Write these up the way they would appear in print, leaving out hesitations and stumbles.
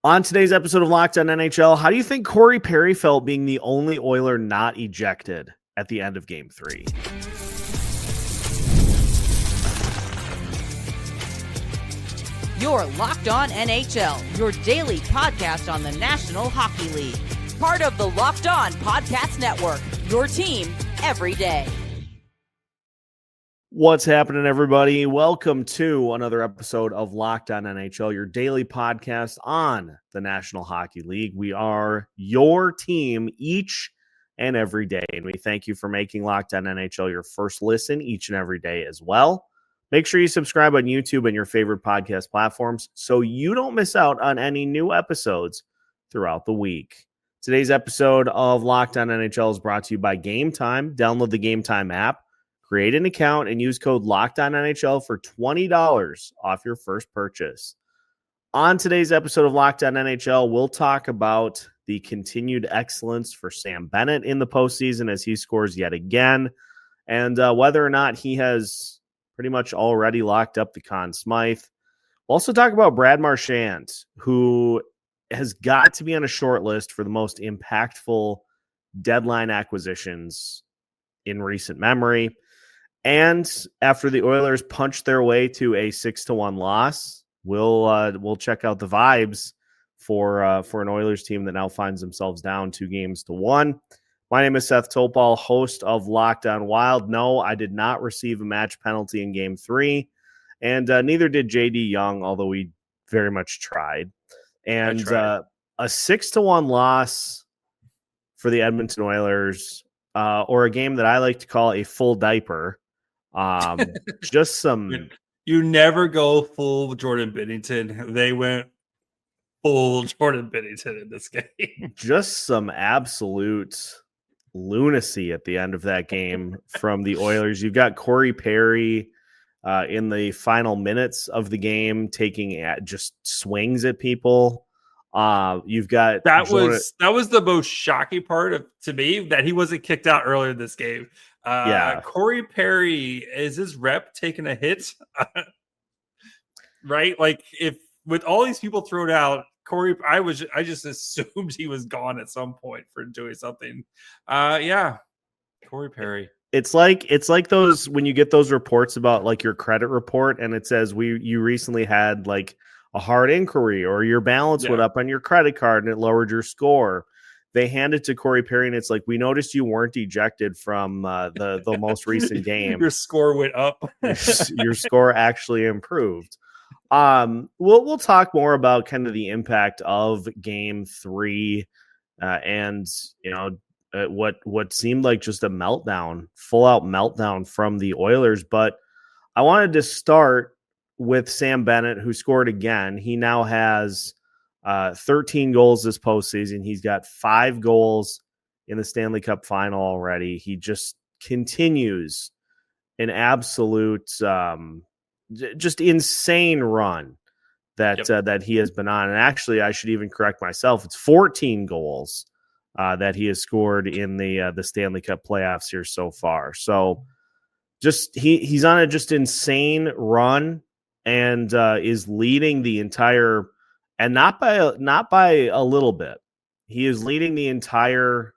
On today's episode of Locked On NHL, how do you think Corey Perry felt being the only Oiler not ejected at the end of Game 3? You're Locked On NHL, your daily podcast on the National Hockey League. Part of the Locked On Podcast Network, your team every day. What's happening, everybody? Welcome to another episode of Locked On NHL, your daily podcast on the National Hockey League. We are your team each and every day, and we thank you for making Locked On NHL your first listen each and every day as well. Make sure you subscribe on YouTube and your favorite podcast platforms so you don't miss out on any new episodes throughout the week. Today's episode of Locked On NHL is brought to you by Game Time. Download the Game Time app, create an account, and use code LOCKEDONNHL for $20 off your first purchase. On today's episode of Locked On NHL, we'll talk about the continued excellence for Sam Bennett in the postseason as he scores yet again, and whether or not he has pretty much already locked up the Conn Smythe. We'll also talk about Brad Marchand, who has got to be on a short list for the most impactful deadline acquisitions in recent memory. And after the Oilers punched their way to a 6-1 loss, we'll check out the vibes for an Oilers team that now finds themselves down 2-1. My name is Seth Topal, host of Locked On Wild. No, I did not receive a match penalty in Game 3, and neither did JD Young, although we very much tried. And a 6-1 loss for the Edmonton Oilers, or a game that I like to call a full diaper. Just some. You never go full Jordan Binnington. They went full Jordan Binnington in this game. Just some absolute lunacy at the end of that game from the Oilers. You've got Corey Perry in the final minutes of the game taking just swings at people. You've got that was the most shocking part to me, that he wasn't kicked out earlier in this game. Corey Perry, is his rep taking a hit? Right? Like, if with all these people thrown out, Corey, I just assumed he was gone at some point for doing something. Corey Perry. It's like those, when you get those reports about like your credit report and it says you recently had like a hard inquiry or your balance went up on your credit card and it lowered your score. They hand it to Corey Perry and it's like, we noticed you weren't ejected from the most recent game. Your score went up. Your score actually improved. We'll talk more about kind of the impact of Game 3 and what seemed like just a meltdown, full out meltdown from the Oilers. But I wanted to start with Sam Bennett, who scored again. He now has 13 goals this postseason. He's got 5 goals in the Stanley Cup Final already. He just continues an absolute just insane run that he has been on. And actually, I should even correct myself. It's 14 goals that he has scored in the Stanley Cup playoffs here so far. So just he's on a just insane run and is leading the entire, and not by a little bit. He is leading the entire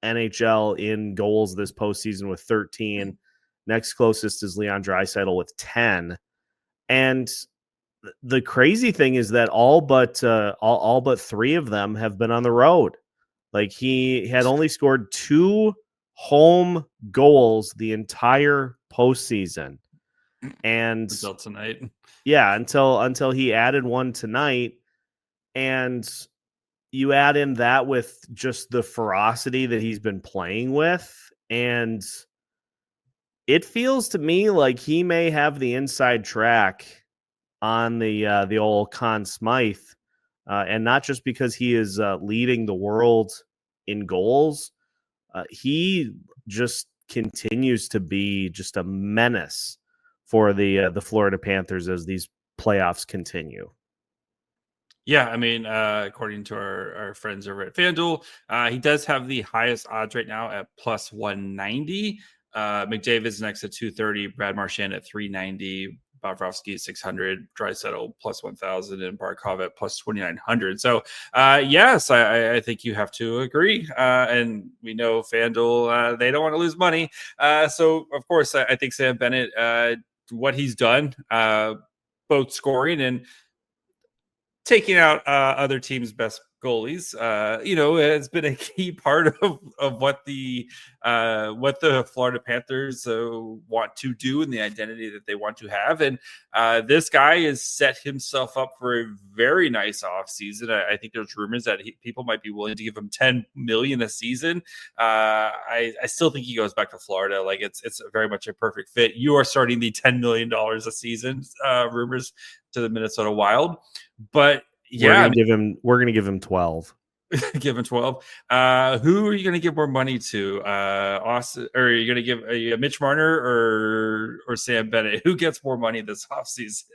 NHL in goals this postseason with 13. Next closest is Leon Draisaitl with 10. And the crazy thing is that all but 3 of them have been on the road. Like, he had only scored 2 home goals the entire postseason. And until tonight. Yeah, until he added one tonight. And you add in that with just the ferocity that he's been playing with, and it feels to me like he may have the inside track on the old Conn Smythe, and not just because he is leading the world in goals. He just continues to be just a menace for the Florida Panthers as these playoffs continue. Yeah, I mean, according to our friends over at FanDuel, he does have the highest odds right now at plus 190. McDavid's next at 230, Brad Marchand at 390, Bobrovsky at 600, Draisaitl plus 1,000, and Barkov at plus 2,900. So, yes, I think you have to agree. And we know FanDuel, they don't want to lose money. So, of course, I think Sam Bennett, what he's done, both scoring and taking out other teams' best goalies, has been a key part of what the Florida Panthers want to do and the identity that they want to have. And this guy has set himself up for a very nice offseason. I think there's rumors that people might be willing to give him $10 million a season. I still think he goes back to Florida. Like it's very much a perfect fit. You are starting the $10 million a season rumors to the Minnesota Wild, but yeah, we're gonna give him 12. Give him 12. Who are you going to give more money to? Austin, or are you going to give Mitch Marner or Sam Bennett? Who gets more money this offseason?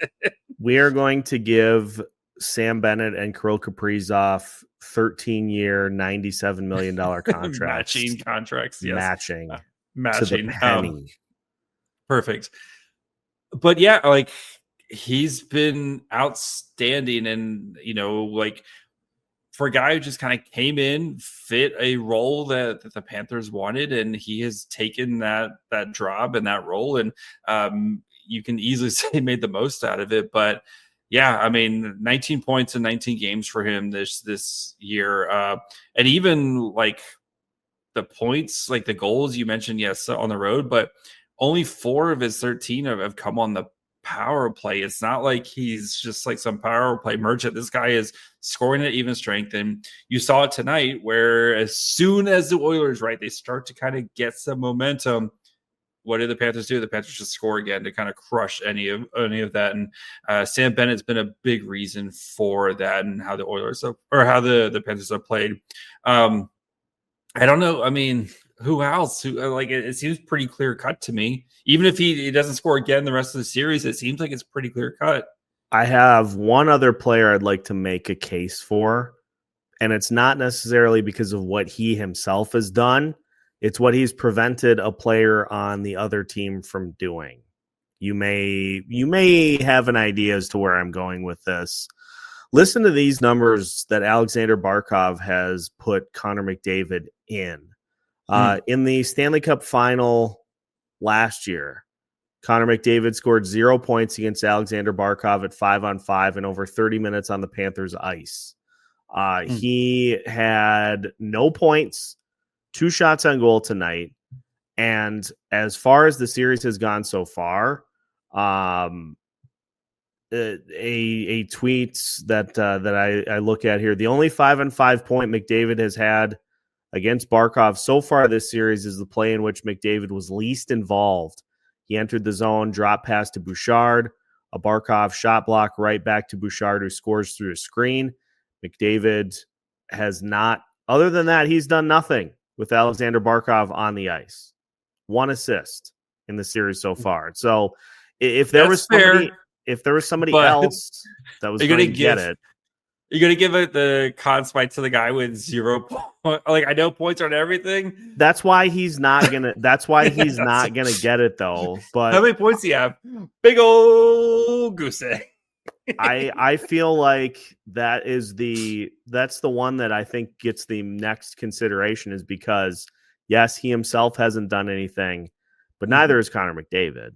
We are going to give Sam Bennett and Kirill Kaprizov 13-year, $97 million contracts. Matching contracts, yes. Matching to the penny. Perfect. But yeah, like he's been outstanding, and for a guy who just kind of came in, fit a role that the Panthers wanted, and he has taken that job and that role, and you can easily say made the most out of it. But yeah, I mean, 19 points in 19 games for him this year, and even like the points, like the goals you mentioned, yes, on the road, but only 4 of his 13 have come on the power play. It's not like he's just like some power play merchant. This guy is scoring at even strength, and you saw it tonight where as soon as the Oilers, they start to kind of get some momentum, what do the Panthers do? The Panthers just score again to kind of crush any of that. And Sam Bennett's been a big reason for that, and how the Oilers how the Panthers have played. I don't know. I mean, who else? It seems pretty clear cut to me. Even if he doesn't score again the rest of the series, it seems like it's pretty clear cut. I have one other player I'd like to make a case for, and it's not necessarily because of what he himself has done. It's what he's prevented a player on the other team from doing. You may have an idea as to where I'm going with this. Listen to these numbers that Alexander Barkov has put Connor McDavid in. In the Stanley Cup Final last year, Connor McDavid scored 0 points against Alexander Barkov at 5-on-5 and over 30 minutes on the Panthers' ice. He had no points, 2 shots on goal tonight, and as far as the series has gone so far, a tweet that I look at here, the only 5-on-5 point McDavid has had against Barkov so far this series is the play in which McDavid was least involved. He entered the zone, dropped pass to Bouchard, a Barkov shot block right back to Bouchard, who scores through a screen. McDavid has not, other than that, he's done nothing with Alexander Barkov on the ice. 1 assist in the series so far. So if there was somebody else that was going to get it, you're going to give it the Conn Smythe to the guy with 0 points. Like, I know points on everything. That's why he's not going to get it though. But how many points do you have? Big old goose egg. I feel like that's the one that I think gets the next consideration, is because yes, he himself hasn't done anything, but neither is Connor McDavid.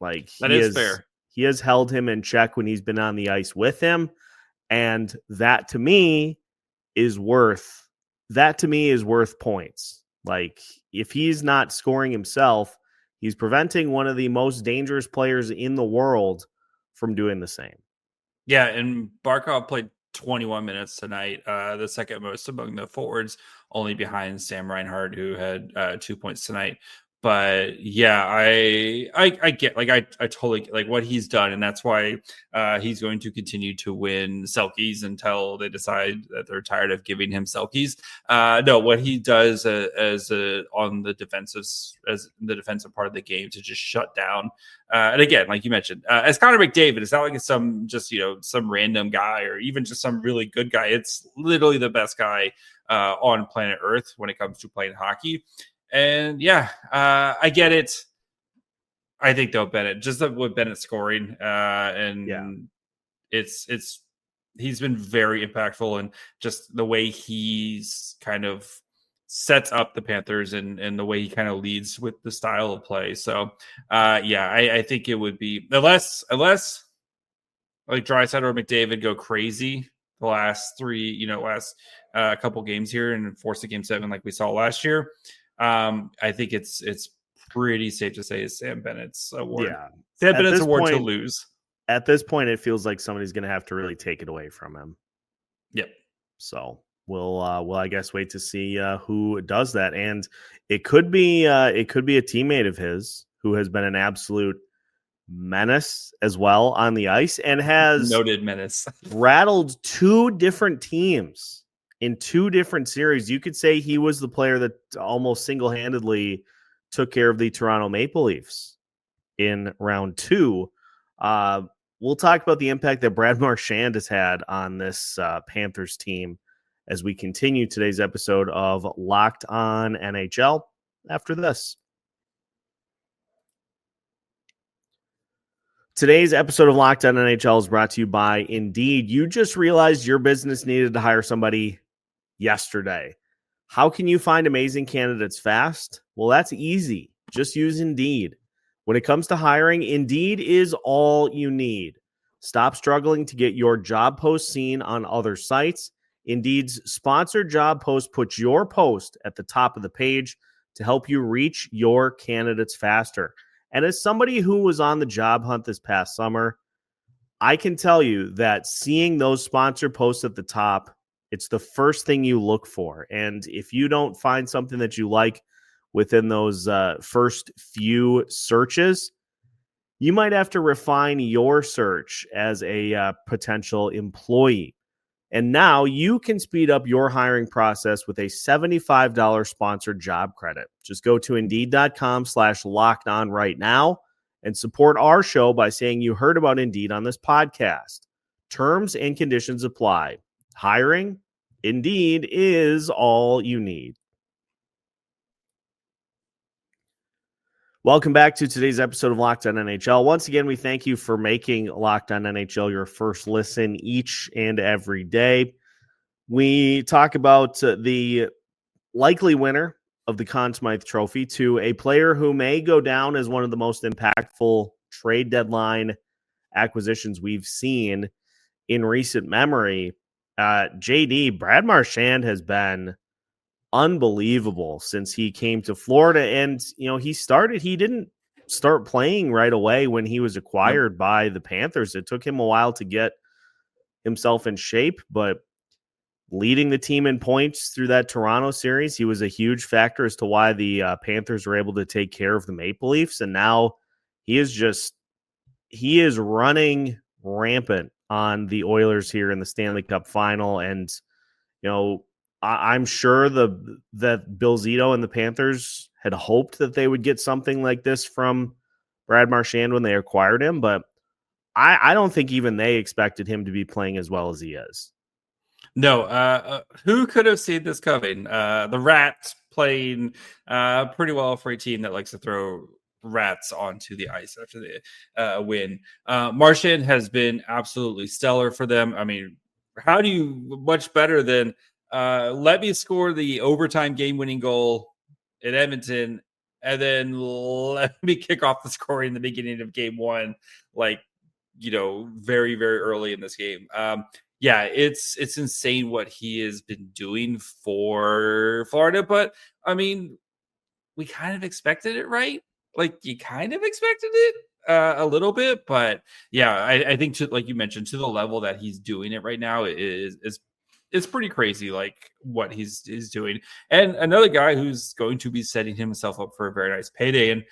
Like, that is fair. He has held him in check when he's been on the ice with him. And that to me is worth points. Like, if he's not scoring himself, he's preventing one of the most dangerous players in the world from doing the same. Yeah, and Barkov played 21 minutes tonight, the second most among the forwards, only behind Sam Reinhart, who had 2 points tonight. But yeah, I get, like, I totally get, like, what he's done, and that's why he's going to continue to win Selkies until they decide that they're tired of giving him Selkies. No, what he does on the defensive part of the game to just shut down. And again, like you mentioned, as Connor McDavid, it's not like it's some random guy or even just some really good guy. It's literally the best guy on planet Earth when it comes to playing hockey. And yeah, I get it. I think though Bennett, just with Bennett scoring, and he's been very impactful, and just the way he's kind of sets up the Panthers and the way he kind of leads with the style of play. So I think it would be unless like Draisaitl or McDavid go crazy the last couple games here and force a game 7 like we saw last year. I think it's pretty safe to say is Sam Bennett's award. Yeah. Sam Bennett's award to lose. At this point, it feels like somebody's going to have to really take it away from him. Yep. So we'll I guess wait to see who does that, and it could be a teammate of his who has been an absolute menace as well on the ice and has noted menace rattled 2 different teams in 2 different series. You could say he was the player that almost single-handedly took care of the Toronto Maple Leafs in round 2. We'll talk about the impact that Brad Marchand has had on this Panthers team as we continue today's episode of Locked On NHL after this. Today's episode of Locked On NHL is brought to you by Indeed. You just realized your business needed to hire somebody yesterday. How can you find amazing candidates fast? Well, that's easy. Just use Indeed. When it comes to hiring, Indeed is all you need. Stop struggling to get your job post seen on other sites. Indeed's sponsored job post puts your post at the top of the page to help you reach your candidates faster. And as somebody who was on the job hunt this past summer, I can tell you that seeing those sponsored posts at the top, it's the first thing you look for. And if you don't find something that you like within those first few searches, you might have to refine your search as a potential employee. And now you can speed up your hiring process with a $75 sponsored job credit. Just go to Indeed.com/lockedon right now and support our show by saying you heard about Indeed on this podcast. Terms and conditions apply. Hiring? Indeed is all you need. Welcome back to today's episode of Locked On NHL. Once again, we thank you for making Locked On NHL your first listen each and every day. We talk about the likely winner of the Conn Smythe Trophy to a player who may go down as one of the most impactful trade deadline acquisitions we've seen in recent memory. JD, Brad Marchand has been unbelievable since he came to Florida. And, he didn't start playing right away when he was acquired by the Panthers. It took him a while to get himself in shape, but leading the team in points through that Toronto series, he was a huge factor as to why the Panthers were able to take care of the Maple Leafs. And now he is running rampant on the Oilers here in the Stanley Cup Final. And, I'm sure that Bill Zito and the Panthers had hoped that they would get something like this from Brad Marchand when they acquired him, but I don't think even they expected him to be playing as well as he is. No, who could have seen this coming? The Rats playing pretty well for a team that likes to throw rats onto the ice after the win. Marchand has been absolutely stellar for them. I mean, how do you much better than let me score the overtime game-winning goal in Edmonton, and then let me kick off the scoring in the beginning of game 1, very, very early in this game. It's insane what he has been doing for Florida, but I mean, we kind of expected it, right? You kind of expected it a little bit, but I think like you mentioned, to the level that he's doing it right now it's pretty crazy, what he's doing. And another guy who's going to be setting himself up for a very nice payday. And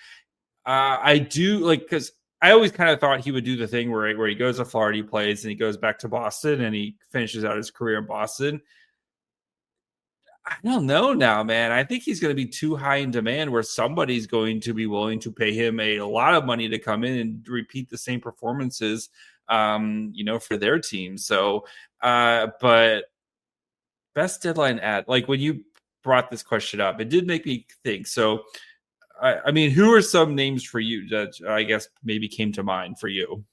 I do because I always kind of thought he would do the thing where he goes to Florida, he plays, and he goes back to Boston, and he finishes out his career in Boston. I don't know now, man. I think he's going to be too high in demand where somebody's going to be willing to pay him a lot of money to come in and repeat the same performances, for their team. So, but best deadline ad, when you brought this question up, it did make me think. So I mean, who are some names for you that I guess maybe came to mind for you?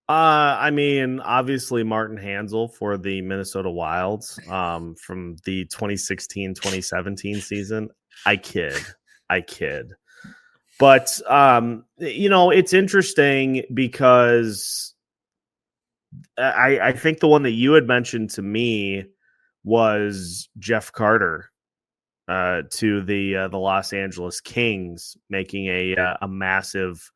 I mean, obviously Martin Hansel for the Minnesota Wilds from the 2016-2017 season. I kid. But it's interesting because I think the one that you had mentioned to me was Jeff Carter to the Los Angeles Kings, making a massive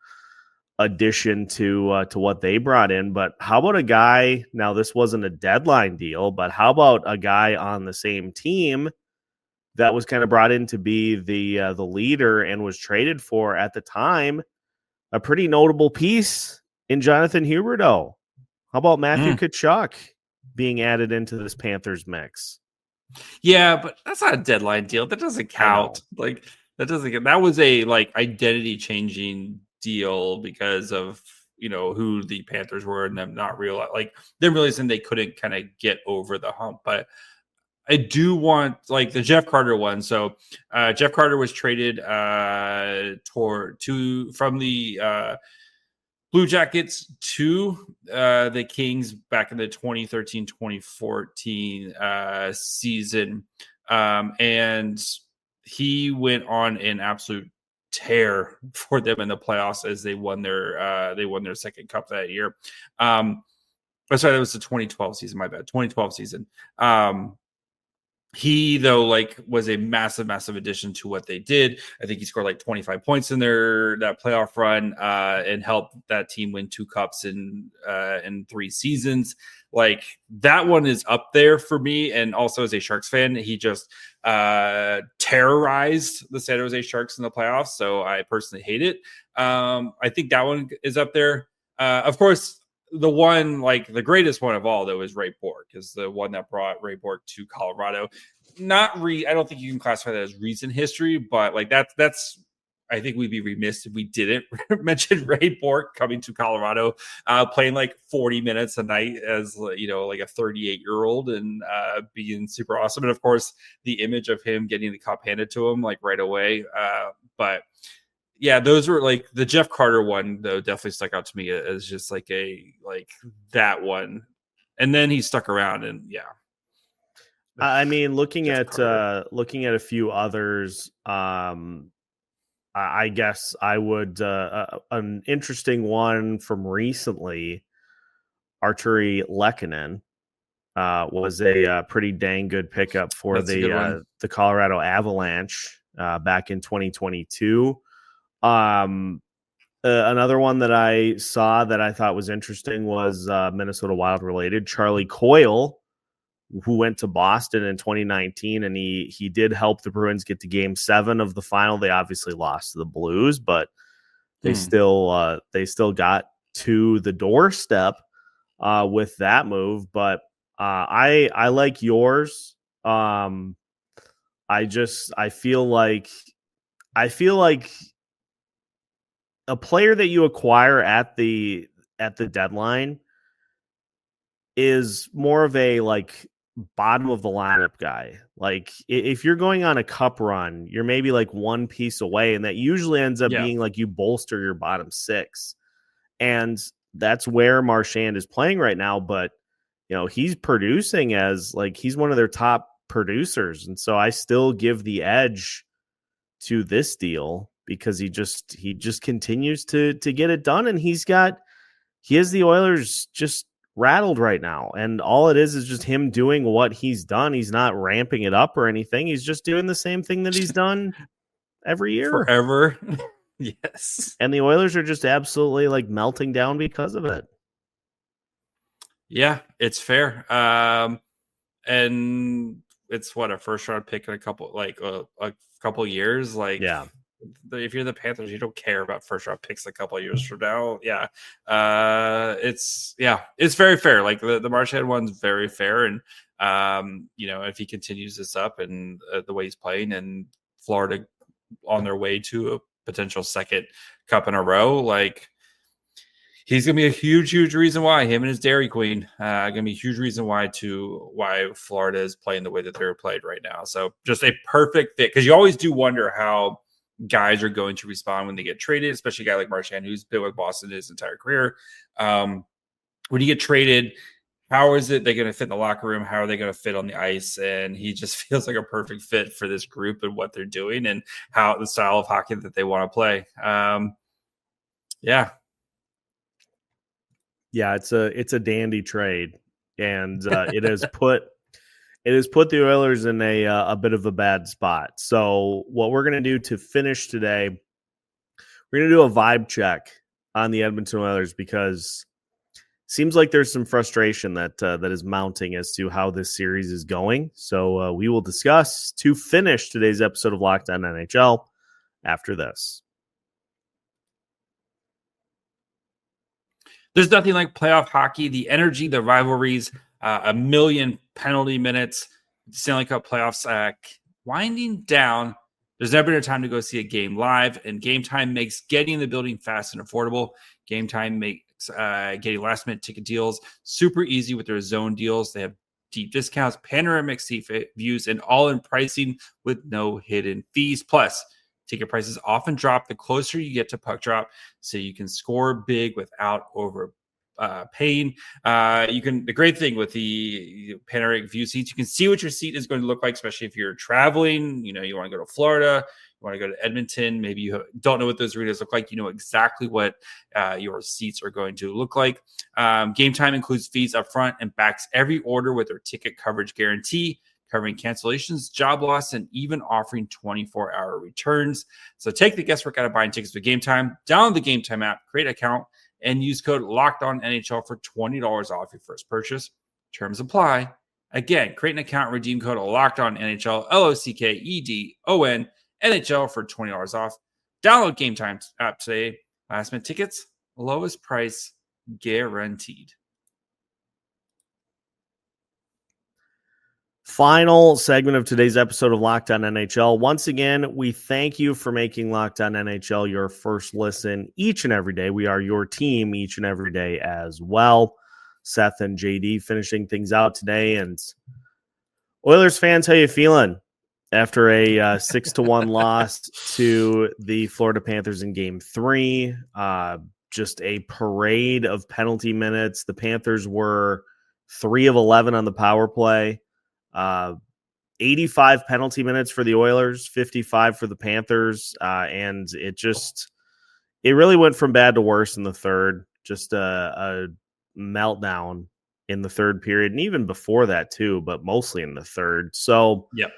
addition to what they brought in. But how about a guy? Now, this wasn't a deadline deal, but how about a guy on the same team that was kind of brought in to be the leader and was traded for at the time a pretty notable piece in Jonathan Huberdeau? How about Matthew Tkachuk being added into this Panthers mix? Yeah, but that's not a deadline deal. That doesn't count. Like that was a identity changing deal because of who the Panthers were and them not them realizing they couldn't kind of get over the hump. But I do want the Jeff Carter one. So Jeff Carter was traded from the Blue Jackets to the Kings back in the 2013-2014 season. And he went on an absolute tear for them in the playoffs as they won their second cup that year. Sorry, that was the 2012 season. My bad. 2012 season. He, though, was a massive addition to what they did. I think he scored 25 points in that playoff run and helped that team win 2 cups in 3 seasons. That one is up there for me. And also as a Sharks fan, he just terrorized the San Jose Sharks in the playoffs. So I personally hate it. I think that one is up there. Of course, the one, the greatest one of all, though, is Ray Bork, is the one that brought Ray Bork to Colorado. I don't think you can classify that as recent history, but that's I think we'd be remiss if we didn't mention Ray Bork coming to Colorado, playing 40 minutes a night as a 38-year-old and being super awesome. And of course, the image of him getting the cup handed to him right away. But yeah, those were the Jeff Carter one, though, definitely stuck out to me as just that one. And then he stuck around, and yeah. I mean, looking at a few others, I guess I would an interesting one from recently, Arturi Lehkonen was a pretty dang good pickup for the Colorado Avalanche back in 2022. Another one that I saw that I thought was interesting was Minnesota Wild related, Charlie Coyle, who went to Boston in 2019, and he did help the Bruins get to Game 7 of the final. They obviously lost to the Blues, but they still got to the doorstep with that move. But I like yours. I feel like a player that you acquire at the deadline is more of a bottom of the lineup guy. If you're going on a cup run, you're maybe one piece away, and that usually ends up being you bolster your bottom 6. And that's where Marchand is playing right now, but he's producing as he's one of their top producers. And so I still give the edge to this deal because he just continues to get it done, and he has the Oilers just rattled right now, and all it is just him doing what he's done. He's not ramping it up or anything. He's just doing the same thing that he's done every year forever. Yes, and the Oilers are just absolutely melting down because of it. Yeah, it's fair. And it's a first round pick in a couple years. Yeah. If you're the Panthers, you don't care about first round picks a couple of years from now. Yeah. It's very fair. The Marchand one's very fair. And, if he continues this up and the way he's playing, and Florida on their way to a potential second cup in a row, he's going to be a huge, huge reason why him and his Dairy Queen going to be a huge reason why Florida is playing the way that they're played right now. So just a perfect fit, because you always do wonder how guys are going to respond when they get traded, especially a guy like Marchand, who's been with Boston his entire career. When you get traded, how is it they're going to fit in the locker room? How are they going to fit on the ice? And he just feels like a perfect fit for this group and what they're doing and how the style of hockey that they want to play. Yeah, it's a dandy trade, and it has put the Oilers in a bit of a bad spot. So what we're going to do to finish today, we're going to do a vibe check on the Edmonton Oilers, because it seems like there's some frustration that is mounting as to how this series is going. So we will discuss to finish today's episode of Locked On NHL after this. There's nothing like playoff hockey. The energy, the rivalries, a million penalty minutes, Stanley Cup playoffs winding down. There's never been a time to go see a game live, and Game Time makes getting in the building fast and affordable. Game Time makes getting last-minute ticket deals super easy with their zone deals. They have deep discounts, panoramic seat views, and all-in pricing with no hidden fees. Plus, ticket prices often drop the closer you get to puck drop, so you can score big without overpaying. The great thing with the panoramic view seats, you can see what your seat is going to look like, especially if you're traveling. You want to go to Florida, you want to go to Edmonton. Maybe you don't know what those arenas look like. You know exactly what your seats are going to look like. Game Time includes fees up front and backs every order with their ticket coverage guarantee, covering cancellations, job loss, and even offering 24-hour returns. So take the guesswork out of buying tickets with Game Time. Download the Game Time app, create an account, and use code LOCKEDONNHL for $20 off your first purchase. Terms apply. Again, create an account, redeem code LOCKEDONNHL, LOCKEDON, NHL for $20 off. Download Game Time app today. Last minute tickets, lowest price guaranteed. Final segment of today's episode of Locked On NHL. Once again, we thank you for making Locked On NHL your first listen each and every day. We are your team each and every day as well. Seth and JD finishing things out today. And Oilers fans, how you feeling after a 6-1 loss to the Florida Panthers in Game 3? Just a parade of penalty minutes. The Panthers were 3 of 11 on the power play. 85 penalty minutes for the Oilers, 55 for the Panthers. And it really went from bad to worse in the third. Just a meltdown in the third period, and even before that too, but mostly in the third. So, yep.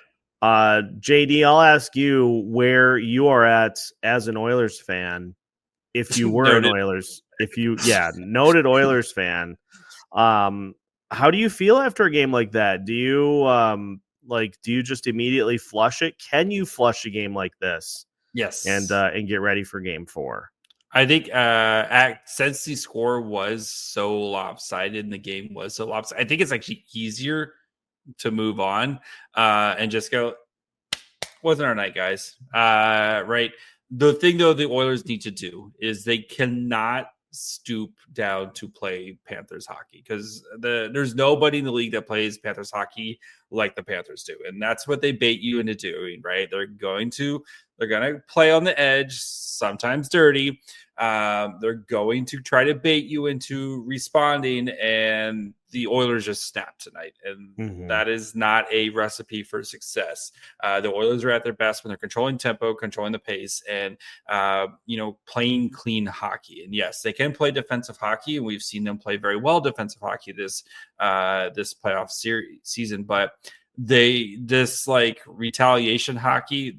JD, I'll ask you where you are at as an Oilers fan. If you were an Oilers, noted Oilers fan. How do you feel after a game like that? Do you just immediately flush it? Can you flush a game like this? Yes. And get ready for Game 4? I think since the score was so lopsided and the game was so lopsided, I think it's actually easier to move on and just go, wasn't our night, guys. Right. The thing, though, the Oilers need to do is they cannot stoop down to play Panthers hockey, because there's nobody in the league that plays Panthers hockey like the Panthers do, and that's what they bait you into doing. Right? They're going to play on the edge, sometimes dirty. They're going to try to bait you into responding, and the Oilers just snapped tonight, and that is not a recipe for success. The Oilers are at their best when they're controlling tempo, controlling the pace, and playing clean hockey. And yes, they can play defensive hockey, and we've seen them play very well defensive hockey this playoff season. But this retaliation hockey,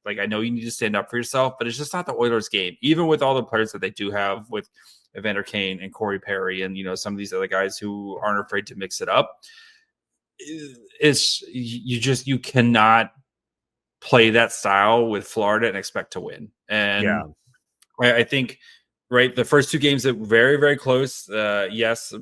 I know you need to stand up for yourself, but it's just not the Oilers game. Even with all the players that they do have with Evander Kane and Corey Perry and, some of these other guys who aren't afraid to mix it up, you cannot play that style with Florida and expect to win. And I think, right, the first two games are very, very close. Yes,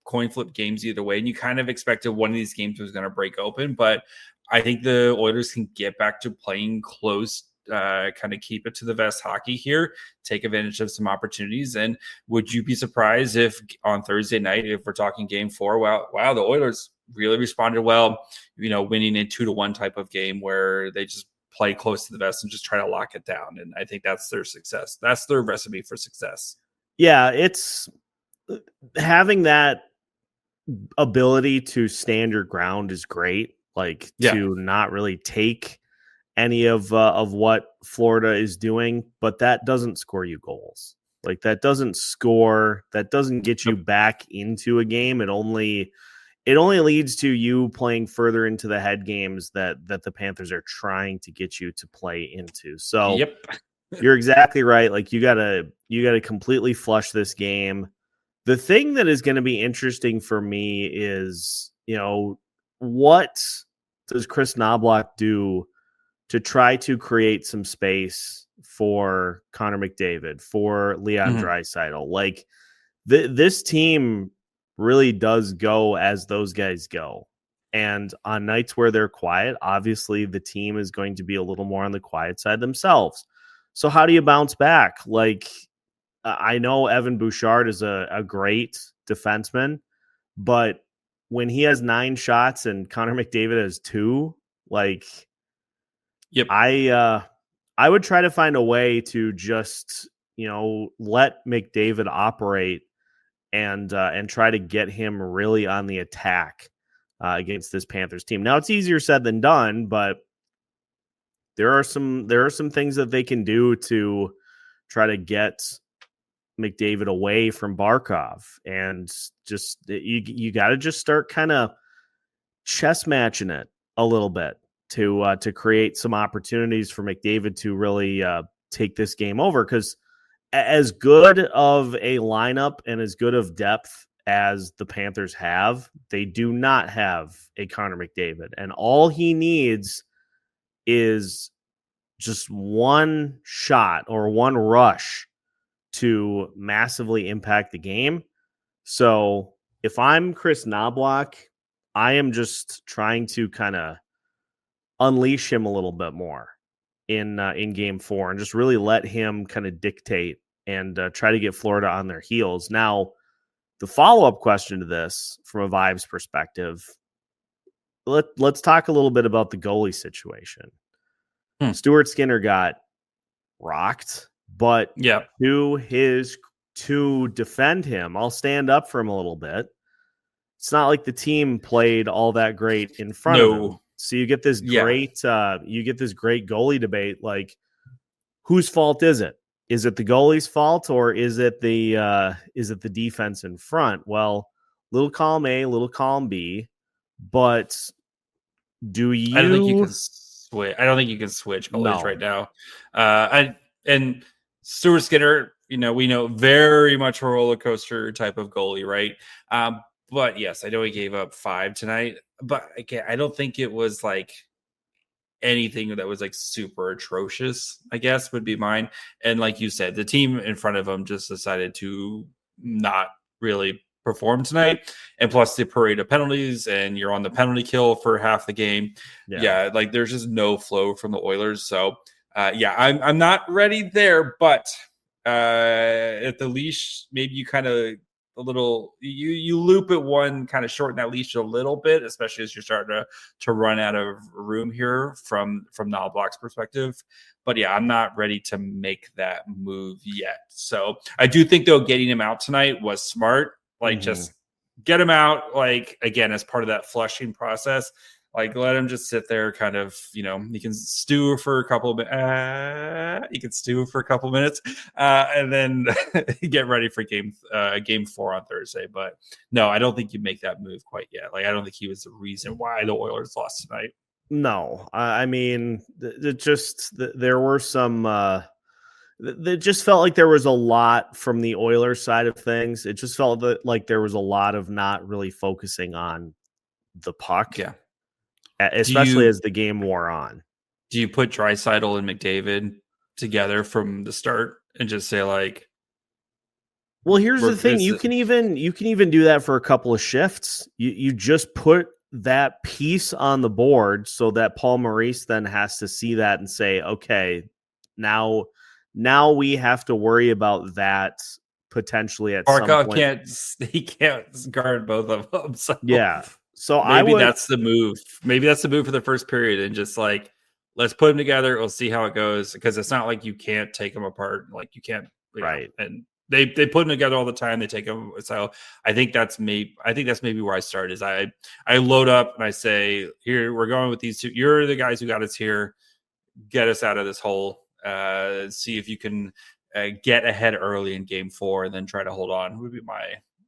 coin flip games either way. And you kind of expected one of these games was going to break open, but I think the Oilers can get back to playing close, kind of keep it to the vest hockey here, take advantage of some opportunities. And would you be surprised if on Thursday night, if we're talking Game 4, wow, the Oilers really responded well, winning a 2-1 type of game where they just play close to the vest and just try to lock it down. And I think that's their success. That's their recipe for success. Yeah, it's having that ability to stand your ground is great. Like to not really take any of what Florida is doing, but that doesn't score you goals. Like that doesn't get you back into a game. It only leads to you playing further into the head games that the Panthers are trying to get you to play into. So you're exactly right. Like you gotta completely flush this game. The thing that is going to be interesting for me is, what does Chris Knobloch do to try to create some space for Connor McDavid, for Leon Draisaitl? Like this team really does go as those guys go. And on nights where they're quiet, obviously the team is going to be a little more on the quiet side themselves. So how do you bounce back? Like, I know Evan Bouchard is a great defenseman, but when he has 9 shots and Connor McDavid has 2, like, I would try to find a way to just, let McDavid operate and try to get him really on the attack against this Panthers team. Now it's easier said than done, but there are some things that they can do to try to get McDavid away from Barkov, and just you got to just start kind of chess matching it a little bit to create some opportunities for McDavid to really take this game over. Because as good of a lineup and as good of depth as the Panthers have, they do not have a Connor McDavid, and all he needs is just one shot or one rush to massively impact the game. So if I'm Chris Knobloch, I am just trying to kind of unleash him a little bit more in game 4 and just really let him kind of dictate and try to get Florida on their heels. Now, the follow-up question to this from a vibes perspective, let's talk a little bit about the goalie situation. Stuart Skinner got rocked, but to defend him, I'll stand up for him a little bit. It's not like the team played all that great in front of him. So you get this great goalie debate. Like, whose fault is it? Is it the goalie's fault, or is it the defense in front? Well, little column A, little column B, but do you? I don't think you can switch. I don't think you can switch goalies right now. And Stuart Skinner, we know very much a roller coaster type of goalie, right? But yes, I know he gave up 5 tonight, but again, I don't think it was like anything that was like super atrocious, I guess would be mine. And like you said, the team in front of him just decided to not really perform tonight. And plus the parade of penalties, and you're on the penalty kill for half the game. Yeah, like there's just no flow from the Oilers. So I'm not ready there, but at the leash, maybe you kind of you loop it one, kind of shorten that leash a little bit, especially as you're starting to run out of room here from Knobloch's perspective. But yeah, I'm not ready to make that move yet. So I do think though getting him out tonight was smart. Like just get him out, like again, as part of that flushing process. Like let him just sit there, kind of, he can stew for a couple of minutes, and then get ready for game 4 on Thursday. But no, I don't think you make that move quite yet. Like I don't think he was the reason why the Oilers lost tonight. No, I mean, there were some. It just felt like there was a lot from the Oilers side of things. It just felt like there was a lot of not really focusing on the puck. Yeah. Especially as the game wore on. Do you put Draisaitl and McDavid together from the start and just say like, well, here's the thing. You can even do that for a couple of shifts. You just put that piece on the board so that Paul Maurice then has to see that and say, okay, now we have to worry about that potentially at some point. He can't guard both of them. So. Yeah. So maybe that's the move. Maybe that's the move for the first period, and just like let's put them together. We'll see how it goes, because it's not like you can't take them apart. Like you can't, Right. And they put them together all the time. They take them. So I think that's maybe where I start is I load up and I say, here, we're going with these two. You're the guys who got us here. Get us out of this hole. See if you can get ahead early in game 4 and then try to hold on would be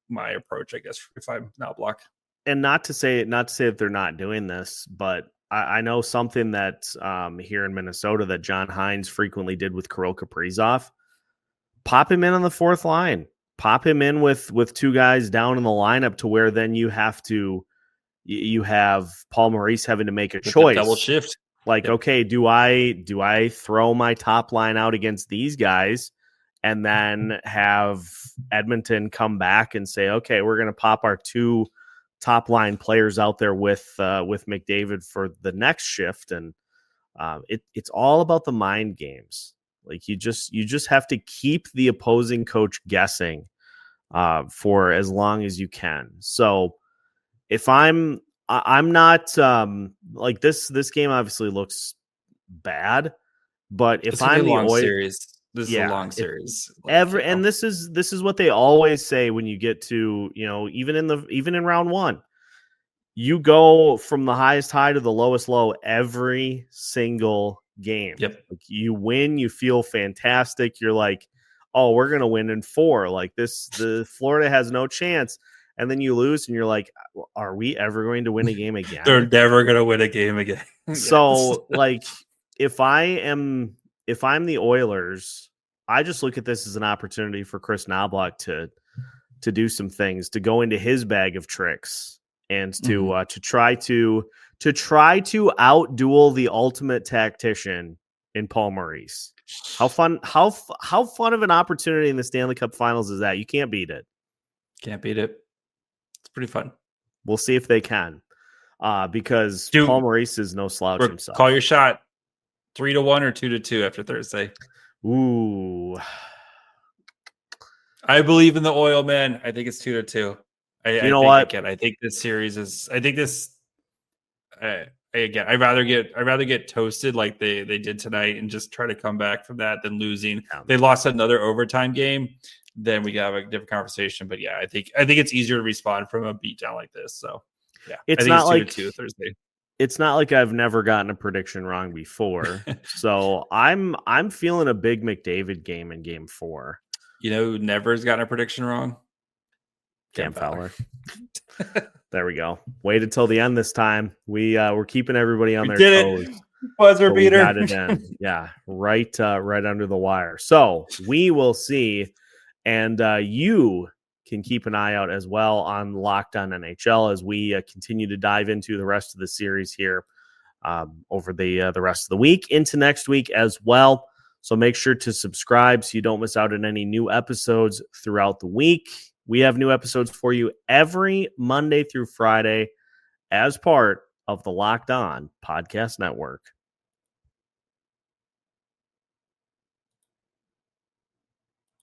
my approach, I guess, if I'm not blocked. And not to say that they're not doing this, but I know something that here in Minnesota that John Hines frequently did with Kirill Kaprizov. Pop him in on the 4th line. Pop him in with 2 guys down in the lineup to where then you have Paul Maurice having to make a choice. Double shift. Like, okay, do I throw my top line out against these guys and then have Edmonton come back and say, okay, we're going to pop our 2 top line players out there with McDavid for the next shift. And it's all about the mind games. Like you just have to keep the opposing coach guessing for as long as you can. So if I'm not like this game obviously looks bad, but if I'm the Oilers, this is a long series. And this is what they always say when you get to, even in round 1, you go from the highest high to the lowest low every single game. Yep. Like you win, you feel fantastic. You're like, oh, we're gonna win in 4. Like the Florida has no chance. And then you lose, and you're like, are we ever going to win a game again? They're never going to win a game again. So, like, if I'm the Oilers, I just look at this as an opportunity for Chris Knobloch to do some things, to go into his bag of tricks, and to try to outduel the ultimate tactician in Paul Maurice. How fun of an opportunity in the Stanley Cup Finals is that? You can't beat it. Can't beat it. It's pretty fun. We'll see if they can, because Paul Maurice is no slouch himself. Call your shot. 3-1 or 2-2 after Thursday. Ooh, I believe in the Oil, man. I think it's 2-2. You know what? I think this series is. I think this. Again, I'd rather get toasted like they did tonight and just try to come back from that than losing. Yeah. They lost another overtime game. Then we have a different conversation. But yeah, I think it's easier to respond from a beatdown like this. So yeah, it's not like 2-2 Thursday. It's not like I've never gotten a prediction wrong before. So I'm feeling a big McDavid game in game 4. You know who never has gotten a prediction wrong? Cam Fowler. There we go. Waited till the end this time. We're keeping everybody on their toes. Buzzer beater. Got it in. Yeah, right under the wire. So we will see. And you can keep an eye out as well on Locked On NHL as we continue to dive into the rest of the series here over the rest of the week, into next week as well. So make sure to subscribe so you don't miss out on any new episodes throughout the week. We have new episodes for you every Monday through Friday as part of the Locked On Podcast Network.